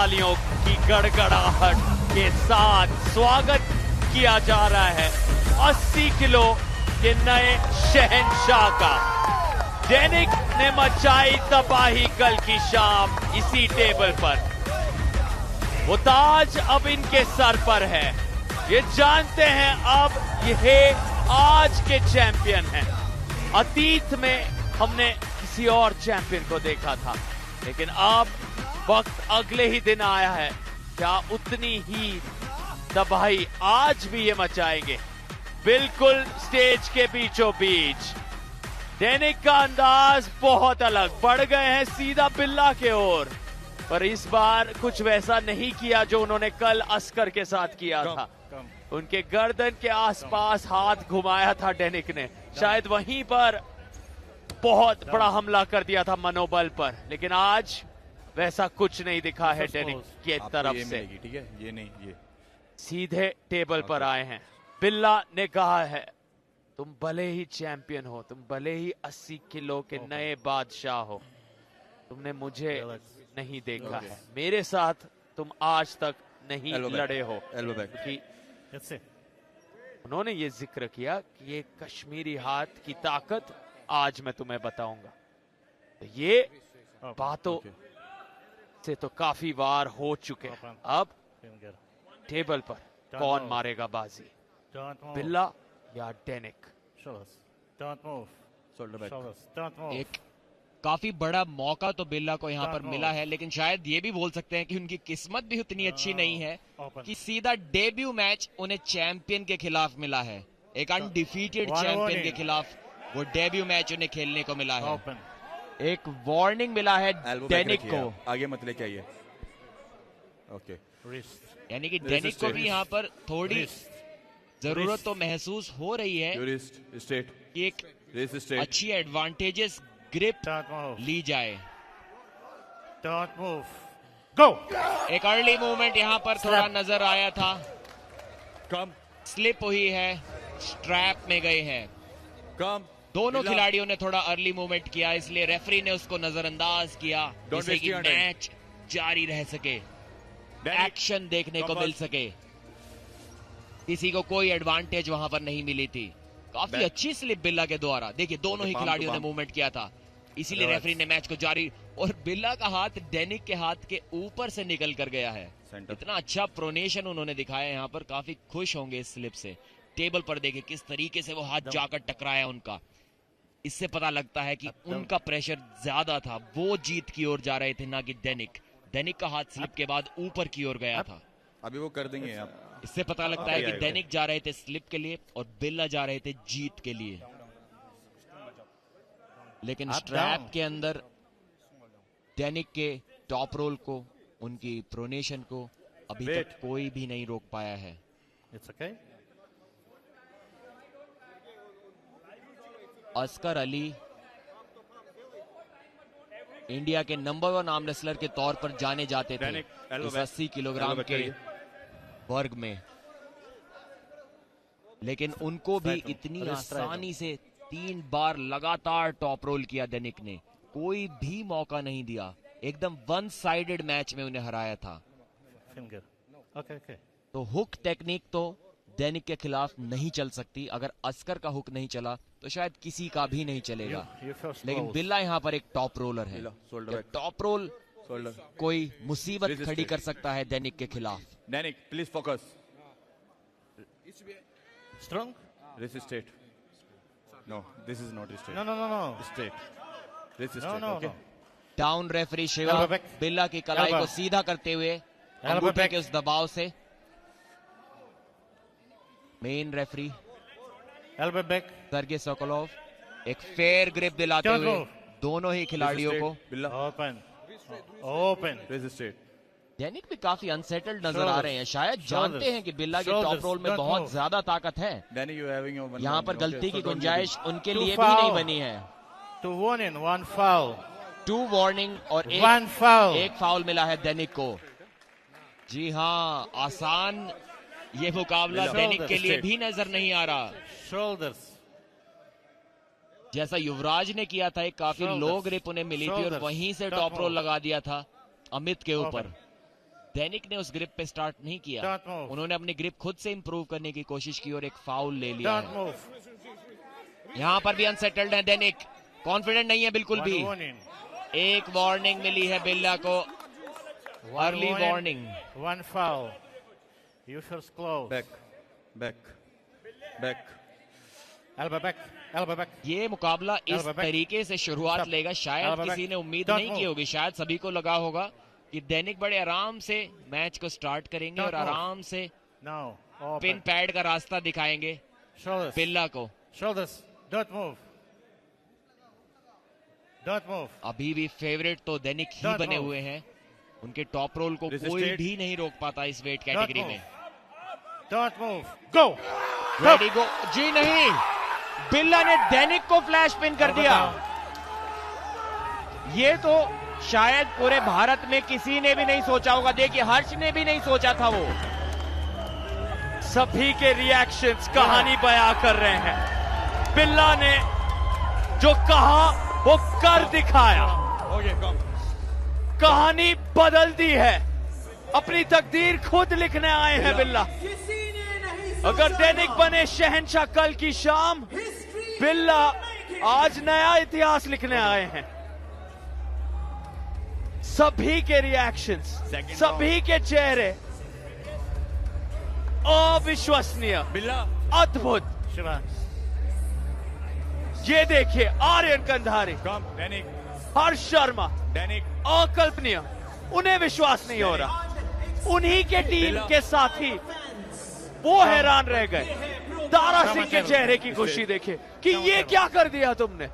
तालियों की गड़गड़ाहट के साथ स्वागत किया जा रहा है 80 किलो के नए शहंशाह का। डेनिक ने मचाई तबाही कल की शाम इसी टेबल पर। वो ताज अब इनके सर पर है। ये जानते हैं अब यह आज के चैंपियन हैं। अतीत में हमने किसी और चैंपियन को देखा था, लेकिन अब वक्त अगले ही दिन आया है। क्या उतनी ही तबाही आज भी ये मचाएंगे? बिल्कुल स्टेज के बीचों बीच डेनिक का अंदाज बहुत अलग, बढ़ गए हैं सीधा बिल्ला के ओर, पर इस बार कुछ वैसा नहीं किया जो उन्होंने कल अस्कर के साथ किया था। उनके गर्दन के आसपास हाथ घुमाया था डेनिक ने, शायद वहीं पर बहुत बड़ा हमला कर दिया था मनोबल पर, लेकिन आज वैसा कुछ नहीं दिखा है डेनिक की तरफ से। ठीक है, ये नहीं, ये सीधे टेबल पर आए हैं। बिल्ला ने कहा है, तुम भले ही चैंपियन हो, तुम भले ही 80 किलो के नए बादशाह हो, तुमने मुझे नहीं देखा है, मेरे साथ तुम आज तक नहीं लड़े हो। क्योंकि उन्होंने ये जिक्र किया कि ये कश्मीरी हाथ की ताकत आज मैं तुम्हें बताऊंगा। तो ये बातों से तो काफी बार हो चुके हैं। अब टेबल पर कौन मारेगा बाजी, बिल्ला या डेनिक? एक काफी बड़ा मौका तो बिल्ला को यहाँ पर मिला है, लेकिन शायद ये भी बोल सकते हैं कि उनकी किस्मत भी उतनी अच्छी नहीं है कि सीधा डेब्यू मैच उन्हें चैंपियन के खिलाफ मिला है। एक अनडिफीटेड चैंपियन के खिलाफ वो डेब्यू मैच उन्हें खेलने को मिला है। एक वार्निंग मिला है डेनिक को, आगे मत लेके आइए। ओके, यानी कि डेनिक को भी यहाँ पर थोड़ी जरूरत तो महसूस हो रही है कि एक अच्छी एडवांटेजेस ग्रिप ली जाए। एक अर्ली मूवमेंट यहाँ पर थोड़ा नजर आया था, स्लिप हुई है, स्ट्रैप में गए हैं। दोनों खिलाड़ियों ने थोड़ा अर्ली मूवमेंट किया, इसलिए रेफरी ने उसको नजरअंदाज किया जिससे कि मैच जारी रह सके, एक्शन देखने को मिल सके। किसी को कोई एडवांटेज वहां पर नहीं मिली थी। काफी अच्छी स्लिप बिल्ला के द्वारा, देखिए दोनों ही खिलाड़ियों ने मूवमेंट किया था, इसीलिए रेफरी ने मैच को जारी। और बिल्ला का हाथ डेनिक के हाथ के ऊपर से निकल कर गया है। इतना अच्छा प्रोनेशन उन्होंने दिखाया यहाँ पर, काफी खुश होंगे इस स्लिप से। टेबल पर देखे किस तरीके से वो हाथ जाकर टकराया उनका, इससे पता लगता है कि उनका प्रेशर ज्यादा था, वो जीत की ओर जा रहे थे, ना कि डेनिक। डेनिक का हाथ स्लिप के बाद ऊपर की ओर गया था। अभी वो कर देंगे आप। इससे पता लगता है कि डेनिक जा रहे थे स्लिप के लिए और बिल्ला जा रहे थे जीत के लिए। लेकिन स्ट्रैप के अंदर डेनिक के टॉप रोल को, उनकी प्रोनेशन को अभी तक कोई भी नहीं रोक पाया है। अस्कर अली इंडिया के नंबर 1 आर्म रेसलर के तौर पर जाने जाते थे इस 80 किलोग्राम के वर्ग में, लेकिन उनको भी इतनी आसानी से 3 बार लगातार टॉप रोल किया डेनिक ने, कोई भी मौका नहीं दिया। एकदम वन साइडेड मैच में उन्हें हराया था। तो हुक टेक्निक तो डेनिक के खिलाफ नहीं चल सकती। अगर अस्कर का हुक नहीं चला तो शायद किसी का भी नहीं चलेगा। लेकिन बिल्ला यहाँ पर एक टॉप रोलर है, टॉप रोल कोई मुसीबत खड़ी कर सकता है डेनिक के खिलाफ। Dainik please focus, strong, this is straight, no this is not straight, no straight, this is straight, okay. Down referee Shiva बिल्ला की कलाई को सीधा करते हुए अंगूठे के उस दबाव से मेन रेफरी सर्गे सोकोलोव एक फेयर ग्रिप दिलाते हुए दोनों ही खिलाड़ियों को। open, डेनिक भी काफी अनसेटल्ड नजर आ रहे हैं, शायद जानते हैं कि बिल्ला के टॉप रोल में बहुत ज्यादा ताकत है। यहाँ पर गलती की गुंजाइश उनके लिए भी नहीं बनी है। 2 warning, 1 foul, 2 वार्निंग और 1 foul, एक फाउल मिला है डेनिक को। जी हाँ, आसान ये मुकाबला डेनिक के लिए भी नजर नहीं आ रहा। shoulders, जैसा युवराज ने किया था, एक काफी लो ग्रिप उन्हें मिली थी और वहीं से टॉप रोल लगा दिया था अमित के ऊपर। दैनिक ने उस ग्रिप पे स्टार्ट नहीं किया, Don't move. उन्होंने अपनी ग्रिप खुद से इंप्रूव करने की कोशिश की और एक फाउल ले लिया Don't है। move. यहाँ पर भी अनसेटल्ड है दैनिक, कॉन्फिडेंट नहीं है बिल्कुल भी। One warning. एक वार्निंग मिली है बिल्ला को, One early warning, warning. One foul. You first close. Back. Back. Back. Elbow back. Elbow back. ये मुकाबला इस Elbow back. तरीके से शुरुआत Stop. लेगा, शायद Elbow back. किसी ने उम्मीद Don't नहीं move. की होगी। शायद सभी को लगा होगा कि दैनिक बड़े आराम से मैच को स्टार्ट करेंगे Don't और move. आराम से No. Pin Open. पैड का रास्ता दिखाएंगे Shoulders. बिल्ला को। Shoulders. Don't move. Don't move. अभी भी फेवरेट तो दैनिक ही Don't बने move. हुए हैं, उनके टॉप रोल को Resist कोई it. भी नहीं रोक पाता इस वेट Don't कैटेगरी move. में। Don't move. Go. Ready go. जी नहीं, बिल्ला ने दैनिक को फ्लैश पिन कर Elbow दिया। down. ये तो शायद पूरे भारत में किसी ने भी नहीं सोचा होगा। देखिए, हर्ष ने भी नहीं सोचा था वो। सभी के रिएक्शंस कहानी बयां कर रहे हैं। बिल्ला ने जो कहा वो कर दिखाया, Okay, come. कहानी बदल दी है, अपनी तकदीर खुद लिखने आए हैं बिल्ला। अगर दैनिक बने शहंशाह कल की शाम, बिल्ला आज नया इतिहास लिखने आए हैं। सभी के रिएक्शंस, सभी के चेहरे अविश्वसनीय, Billa. अद्भुत। Shiva. ये देखिए, आर्यन कंधारी, Come. Danik. हर्ष शर्मा, Danik. अकल्पनीय, उन्हें विश्वास नहीं हो रहा। उन्हीं के टीम के साथी वो हैरान रह गए। दारा सिंह के चेहरे की खुशी देखे कि ये क्या कर दिया तुमने।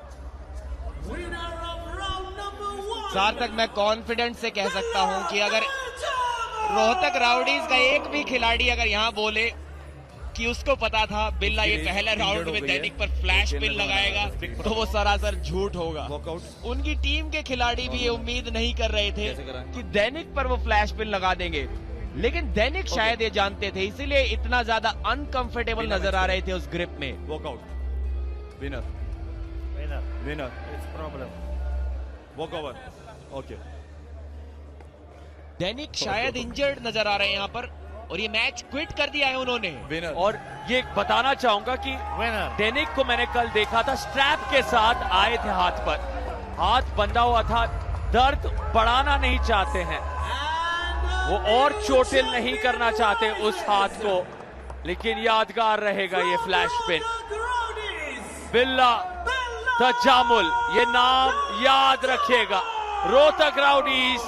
सार्थक, मैं कॉन्फिडेंस से कह सकता हूं कि अगर रोहतक राउडीज का एक भी खिलाड़ी अगर यहां बोले कि उसको पता था बिल्ला ये पहले राउंड में दैनिक पर फ्लैश पिन लगाएगा, तो वो सरासर झूठ होगा। Walkout. उनकी टीम के खिलाड़ी भी ये उम्मीद नहीं कर रहे थे कैसे कराएं? कि दैनिक पर वो फ्लैश पिन लगा देंगे, लेकिन दैनिक शायद ये जानते थे, इसीलिए इतना ज्यादा अनकंफर्टेबल नजर आ रहे थे उस ग्रिप में। Walkout. Winner. Winner. Winner. It's problem. Walk over. Okay. दैनिक शायद इंजर्ड नजर आ रहे हैं यहाँ पर, और ये मैच क्विट कर दिया है उन्होंने। Winner. और ये बताना चाहूंगा कि Winner. दैनिक को मैंने कल देखा था, स्ट्रैप के साथ आए थे हाथ पर, हाथ बंधा हुआ था, दर्द बढ़ाना नहीं चाहते हैं वो, और चोटिल नहीं करना चाहते उस हाथ को, लेकिन यादगार रहेगा ये फ्लैश पिन। बिल्ला तजामुल, ये नाम याद रखिएगा। रोहतक राउडीज